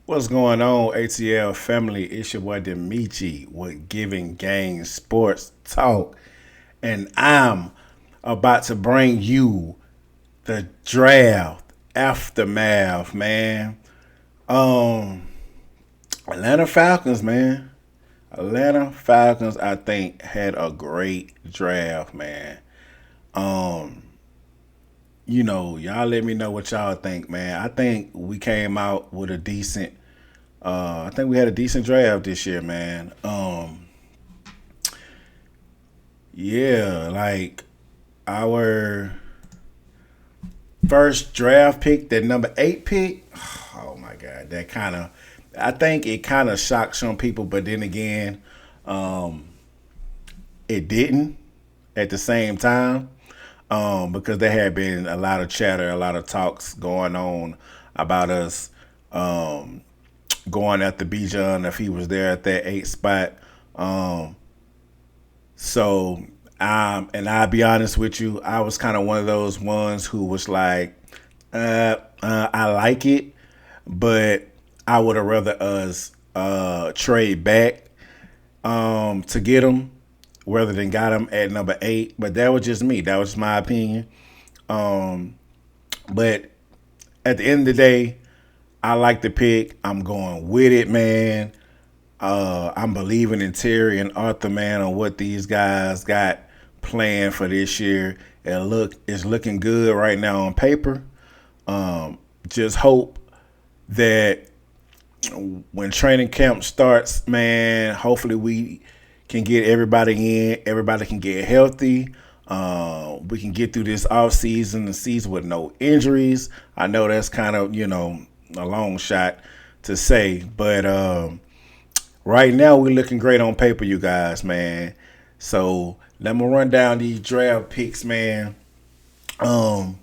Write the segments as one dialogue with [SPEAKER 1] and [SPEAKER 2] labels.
[SPEAKER 1] What's going on, ATL family? It's your boy Demichi with Giving Gang Sports Talk, and I'm about to bring you the draft aftermath, man. Um, Atlanta Falcons, man. Atlanta Falcons, I think, had a great draft, man. Um, y'all let me know what y'all think, man. I think we came out with a decent. I think we had a decent draft this year, man. Yeah, like our first draft pick, that number 8 pick. Oh my God, that kind of. I think it kind of shocked some people, but then again, um, it didn't at the same time because there had been a lot of chatter, a lot of talks going on about us um, going after Bijan if he was there at that 8 spot. Um, So, and I'll be honest with you, I was kind of one of those ones who was like, I like it, but I would have rather us trade back to get him rather than got him at number 8. But that was just me. That was my opinion. Um, but at the end of the day, I like the pick. I'm going with it, man. I'm believing in Terry and Arthur, man, on what these guys got planned for this year. It's looking good right now on paper. Just hope that when training camp starts, man, hopefully we can get everybody in. Everybody can get healthy. We can get through this off season, the season with no injuries. I know that's kind of a long shot to say, but right now we're looking great on paper, you guys, man. So let me run down these draft picks, man. Um,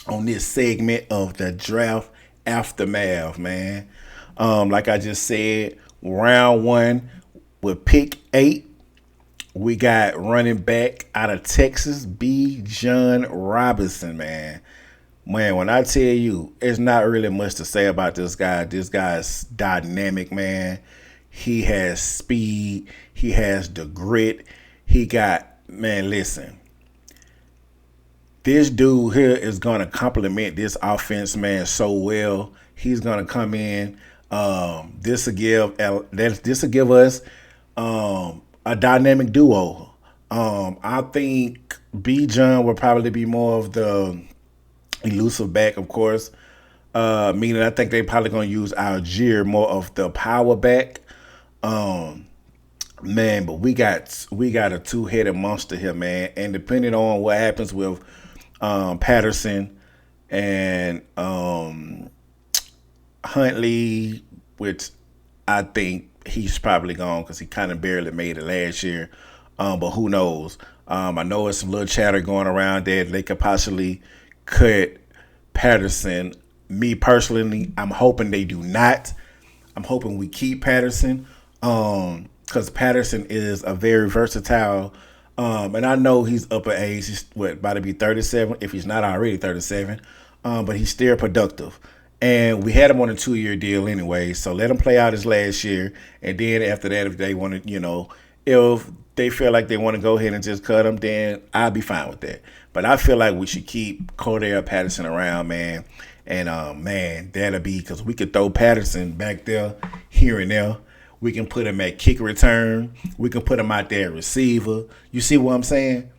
[SPEAKER 1] on this segment of the draft aftermath, man. Like I just said, round one with pick 8, we got running back out of Texas, B. John Robinson, man. Man, when I tell you, it's not really much to say about this guy. This guy's dynamic, man. He has speed. He has the grit. He got, man, listen. This dude here is going to complement this offense, man, so well. He's going to come in. This will give us a dynamic duo. I think B. John will probably be more of the elusive back, of course. Meaning I think they probably gonna use Algier more of the power back. Um, Man, but we got a two-headed monster here, man. And depending on what happens with Patterson and Huntley, which I think he's probably gone because he kind of barely made it last year. But who knows? I know it's some little chatter going around that they could possibly cut Patterson. Me personally, I'm hoping they do not. I'm hoping we keep Patterson because Patterson is a very versatile. And I know he's upper age. He's about to be 37, if he's not already 37. But he's still productive. And we had him on a 2-year deal anyway, so let him play out his last year. And then after that, if they want to, if they feel like they want to go ahead and just cut him, then I'll be fine with that. But I feel like we should keep Cordell Patterson around, man. And man, that'll be because we could throw Patterson back there, here and there. We can put him at kick return. We can put him out there at receiver. You see what I'm saying?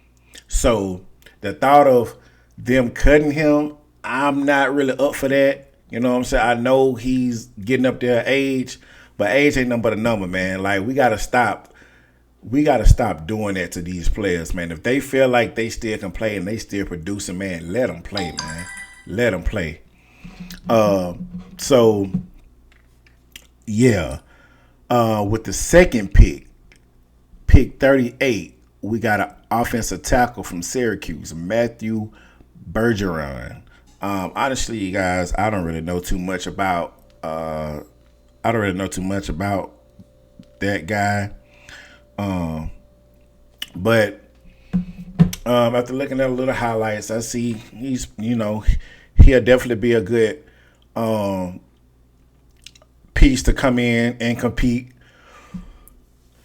[SPEAKER 1] So the thought of them cutting him, I'm not really up for that. You know what I'm saying? I know he's getting up there age, but age ain't nothing but a number, man. Like we gotta stop. We gotta stop doing that to these players, man. If they feel like they still can play and they still producing, man, let them play, man. Let them play. Uh, so yeah. With the second pick 38, we got an offensive tackle from Syracuse, Matthew Bergeron. Honestly, you guys, I don't really know too much about. I don't really know too much about that guy. Um, but after looking at a little highlights, I see he'll definitely be a good um, piece to come in and compete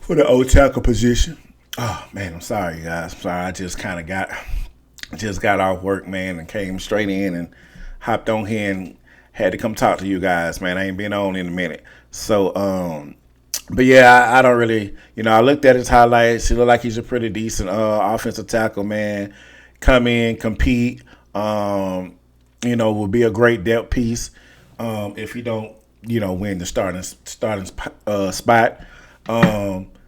[SPEAKER 1] for the old tackle position. Oh man, I'm sorry, guys. I'm sorry. I just got off work, man, and came straight in and hopped on here and had to come talk to you guys, man. I ain't been on in a minute. So, but yeah, I don't really, I looked at his highlights. He looked like he's a pretty decent offensive tackle, man. Come in, compete. Will be a great depth piece if he don't, win the starting spot.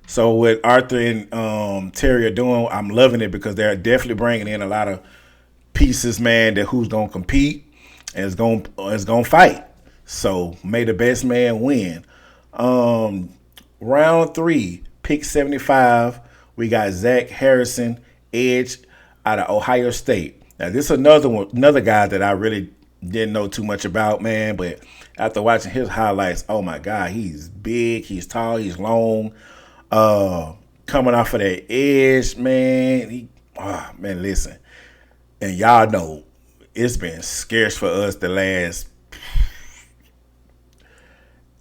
[SPEAKER 1] So what Arthur and Terry are doing, I'm loving it because they're definitely bringing in a lot of pieces, man. That who's gonna compete and is gonna fight. So may the best man win. Round 3, pick 75. We got Zach Harrison, edge out of Ohio State. Now this is another guy that I really didn't know too much about, man. But after watching his highlights, oh my God, he's big, he's tall, he's long. Coming off of that edge, man. Man, listen, and y'all know it's been scarce for us the last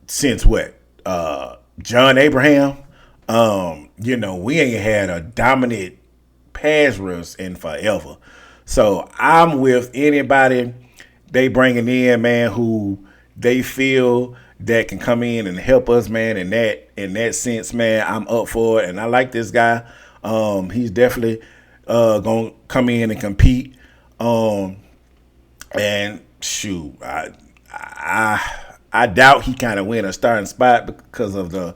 [SPEAKER 1] since what? John Abraham. We ain't had a dominant pass rush in forever. So I'm with anybody they bringing in, man, who they feel that can come in and help us, man. In that sense, man, I'm up for it, and I like this guy. He's definitely gonna come in and compete. And shoot, I doubt he kind of win a starting spot because of the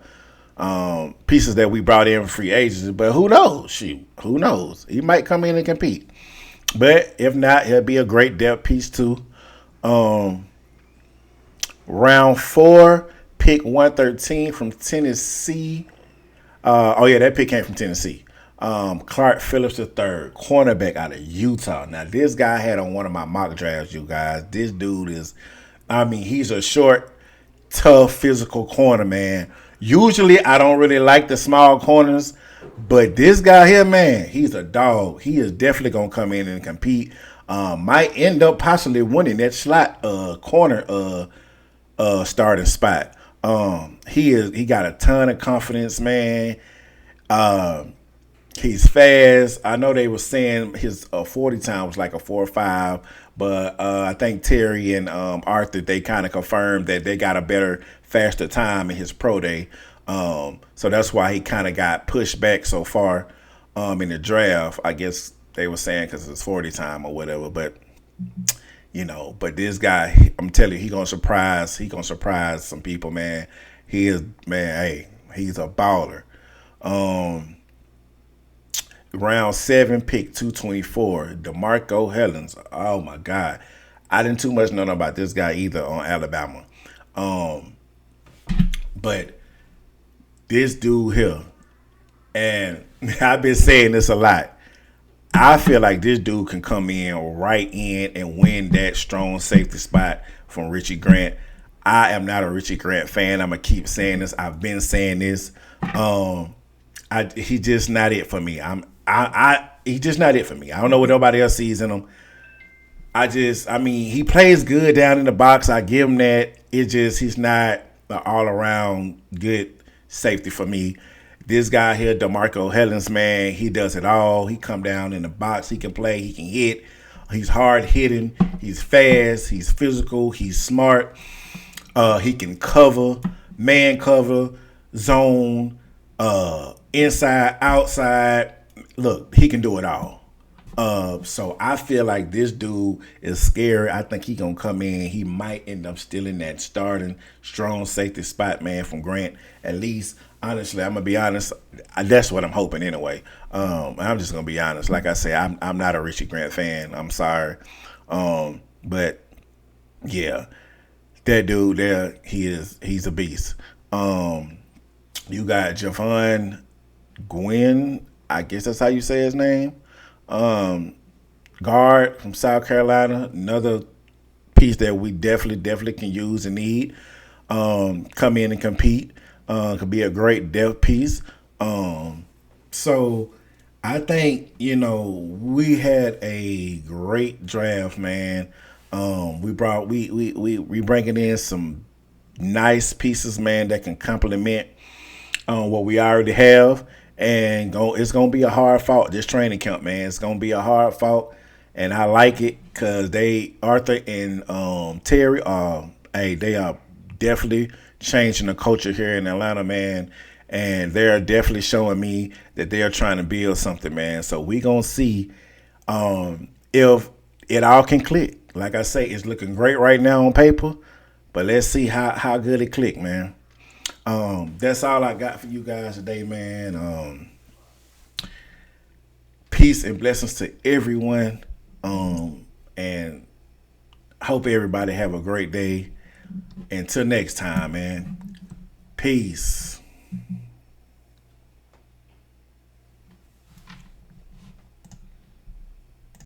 [SPEAKER 1] pieces that we brought in for free agents. But who knows? Shoot, who knows? He might come in and compete. But if not, he'll be a great depth piece too. Round 4, pick 113 from Tennessee. That pick came from Tennessee. Clark Phillips III, cornerback out of Utah. Now, this guy had on one of my mock drafts, you guys. This dude he's a short, tough, physical corner, man. Usually, I don't really like the small corners, but this guy here, man, he's a dog. He is definitely going to come in and compete. Might end up possibly winning that slot corner starting spot. He got a ton of confidence, man. He's fast. I know they were saying his 40 time was like a 4.5, but I think Terry and Arthur, they kind of confirmed that they got a better, faster time in his pro day. So that's why he kind of got pushed back so far in the draft. I guess they were saying because it's 40 time or whatever, but but this guy, I'm telling you, he's gonna surprise some people, man. He is, man, hey, he's a baller. Round 7, pick 224, DeMarco Hellens. Oh my God, I didn't too much know about this guy either on Alabama, but this dude here, and I've been saying this a lot. I feel like this dude can come in right in and win that strong safety spot from Richie Grant. I am not a Richie Grant fan. I'm gonna keep saying this. I've been saying this. He's just not it for me. He's just not it for me. I don't know what nobody else sees in him. He plays good down in the box. I give him that. He's not an all around good safety for me. This guy here, DeMarco Hellens, man, he does it all. He come down in the box. He can play. He can hit. He's hard hitting. He's fast. He's physical. He's smart. He can cover, man cover, zone, inside, outside. Look, he can do it all. So I feel like this dude is scary. I think he gonna come in. He might end up stealing that starting strong safety spot, man, from Grant. At least, honestly, I'm gonna be honest. That's what I'm hoping anyway. I'm just gonna be honest. Like I say, I'm not a Richie Grant fan. I'm sorry, but yeah, that dude there, he's a beast. You got Javon Gwynn. I guess that's how you say his name. Guard from South Carolina, another piece that we definitely can use and need. Come in and compete. Could be a great depth piece. So I think, we had a great draft, man. We bringing in some nice pieces, man, that can complement what we already have. And it's gonna be a hard fought this training camp, man. It's gonna be a hard fought, and I like it because Arthur and Terry they are definitely changing the culture here in Atlanta, man. And they're definitely showing me that they're trying to build something, man. So we gonna see if it all can click. Like I say, it's looking great right now on paper, but let's see how good it click, man. That's all I got for you guys today, man. Peace and blessings to everyone. And hope everybody have a great day. Until next time, man. Peace.